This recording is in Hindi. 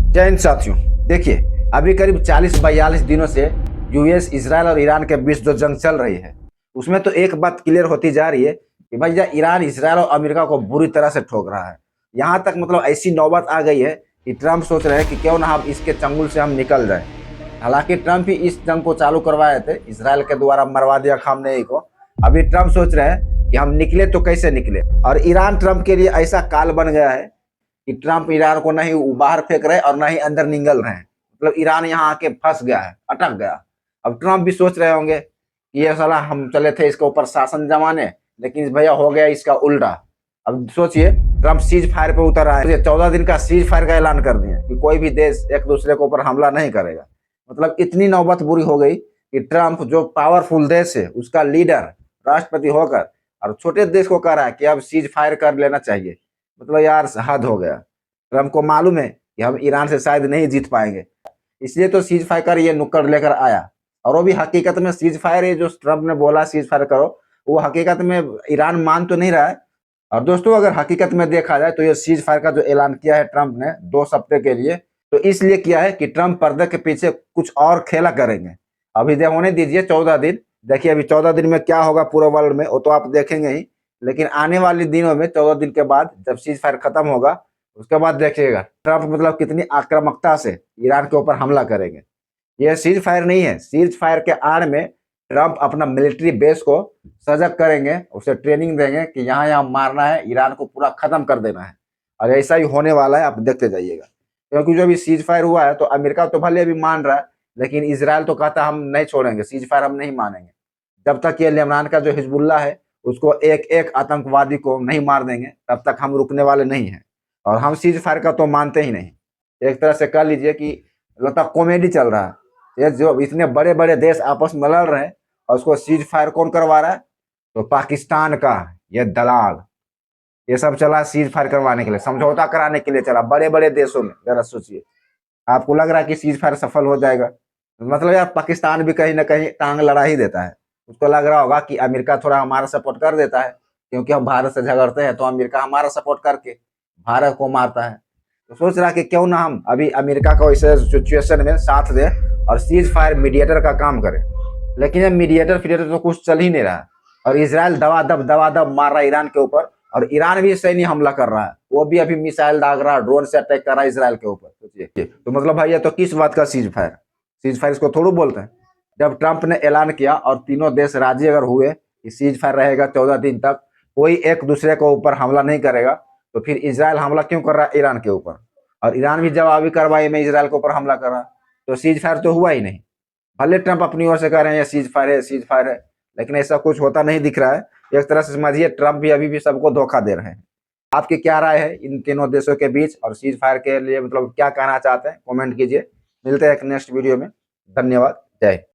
जय हिंद साथियों। देखिए, अभी करीब 40-42 दिनों से यूएस, इजराइल और ईरान के बीच जो जंग चल रही है, उसमें तो एक बात क्लियर होती जा रही है कि भैया ईरान, इजराइल और अमेरिका को बुरी तरह से ठोक रहा है। यहाँ तक मतलब ऐसी नौबत आ गई है कि ट्रंप सोच रहे हैं कि क्यों ना हम इसके चंगुल से हम निकल जाएं। हालांकि ट्रंप ही इस जंग को चालू करवाए थे, इजराइल के द्वारा मरवा दिया खामनेई को। अभी ट्रंप सोच रहे हैं कि हम निकले तो कैसे निकले, और ईरान ट्रंप के लिए ऐसा काल बन गया है कि ट्रंप ईरान को नहीं बाहर फेंक रहे और नहीं अंदर निगल रहे हैं। मतलब ईरान यहाँ आके फंस गया है, अटक गया। अब ट्रंप भी सोच रहे होंगे कि ये साला हम चले थे इसके ऊपर शासन जमाने, लेकिन भैया हो गया इसका उल्टा। अब सोचिए, ट्रंप सीज फायर पे उतर आए, 14 दिन का सीज फायर का ऐलान कर दिया कि कोई भी देश एक दूसरे के ऊपर हमला नहीं करेगा। मतलब इतनी नौबत बुरी हो गई कि ट्रंप जो पावरफुल देश है उसका लीडर, राष्ट्रपति होकर और छोटे देश को कह रहा है कि अब सीज फायर कर लेना चाहिए। मतलब यार हद हो गया। ट्रंप को मालूम है कि हम ईरान से शायद नहीं जीत पाएंगे, इसलिए तो सीज फायर कर ये नुक्कड़ लेकर आया। और वो भी हकीकत में सीज फायर, ये जो ट्रंप ने बोला सीज फायर करो, वो हकीकत में ईरान मान तो नहीं रहा है। और दोस्तों, अगर हकीकत में देखा जाए तो ये सीज फायर का जो ऐलान किया है ट्रंप ने 2 हफ्ते के लिए, तो इसलिए किया है कि ट्रंप पर्दे के पीछे कुछ और खेला करेंगे। अभी होने दीजिए 14 दिन। देखिए अभी 14 दिन में क्या होगा पूरे वर्ल्ड में, वो तो आप देखेंगे ही। लेकिन आने वाले दिनों में 14 दिन के बाद जब सीज फायर खत्म होगा, उसके बाद देखिएगा ट्रंप मतलब कितनी आक्रामकता से ईरान के ऊपर हमला करेंगे। यह सीज फायर नहीं है, सीज फायर के आड़ में ट्रंप अपना मिलिट्री बेस को सजग करेंगे, उसे ट्रेनिंग देंगे कि यहाँ यहाँ मारना है, ईरान को पूरा खत्म कर देना है। और ऐसा ही होने वाला है, आप देखते जाइएगा। क्योंकि जो भी सीज फायर हुआ है तो अमेरिका तो भले अभी मान रहा है, लेकिन इसराइल तो कहता हम नहीं छोड़ेंगे, सीज फायर हम नहीं मानेंगे जब तक ये लेबनान का जो हिजबुल्ला है उसको एक एक आतंकवादी को नहीं मार देंगे, तब तक हम रुकने वाले नहीं हैं। और हम सीज फायर का तो मानते ही नहीं। एक तरह से कह लीजिए कि लगता कॉमेडी चल रहा है। ये जो इतने बड़े बड़े देश आपस में लड़ रहे हैं और उसको सीज फायर कौन करवा रहा है? तो पाकिस्तान का ये दलाल, ये सब चला सीज फायर करवाने के लिए, समझौता कराने के लिए चला बड़े बड़े देशों में। जरा सोचिए, आपको लग रहा है कि सीज फायर सफल हो जाएगा? मतलब यार पाकिस्तान भी कहीं ना कहीं टांग लड़ा ही देता है। उसको लग रहा होगा कि अमेरिका थोड़ा हमारा सपोर्ट कर देता है, क्योंकि हम भारत से झगड़ते हैं तो अमेरिका हमारा सपोर्ट करके भारत को मारता है। तो सोच रहा कि क्यों ना हम अभी अमेरिका को इस सिचुएशन में साथ दें और सीज फायर मीडिएटर का काम करें। लेकिन ये मीडिएटर फिडिएटर तो कुछ चल ही नहीं रहा है, और इसराइल दवा दब मार रहा है ईरान के ऊपर, और ईरान भी सैन्य हमला कर रहा है। वो भी अभी मिसाइल दाग रहा है, ड्रोन से अटैक कर रहा है इसराइल के ऊपर। सोचिए, तो मतलब भाई ये तो किस बात का सीज फायर? सीज फायर इसको थोड़ू बोलते हैं। जब ट्रंप ने ऐलान किया और तीनों देश राजी अगर हुए कि सीज फायर रहेगा 14 दिन तक, कोई एक दूसरे के ऊपर हमला नहीं करेगा, तो फिर इजराइल हमला क्यों कर रहा है ईरान के ऊपर? और ईरान भी जवाबी कार्रवाई में इजराइल के ऊपर हमला कर रहा है। तो सीज फायर तो हुआ ही नहीं। भले ट्रंप अपनी ओर से कह रहे हैं ये सीज फायर है, सीज फायर है, लेकिन ऐसा कुछ होता नहीं दिख रहा है। एक तरह से समझिए ट्रंप भी अभी भी सबको धोखा दे रहे हैं। आपकी क्या राय है इन तीनों देशों के बीच और सीज फायर के लिए, मतलब क्या कहना चाहते हैं? कमेंट कीजिए। मिलते हैं एक नेक्स्ट वीडियो में। धन्यवाद। जय हिंद।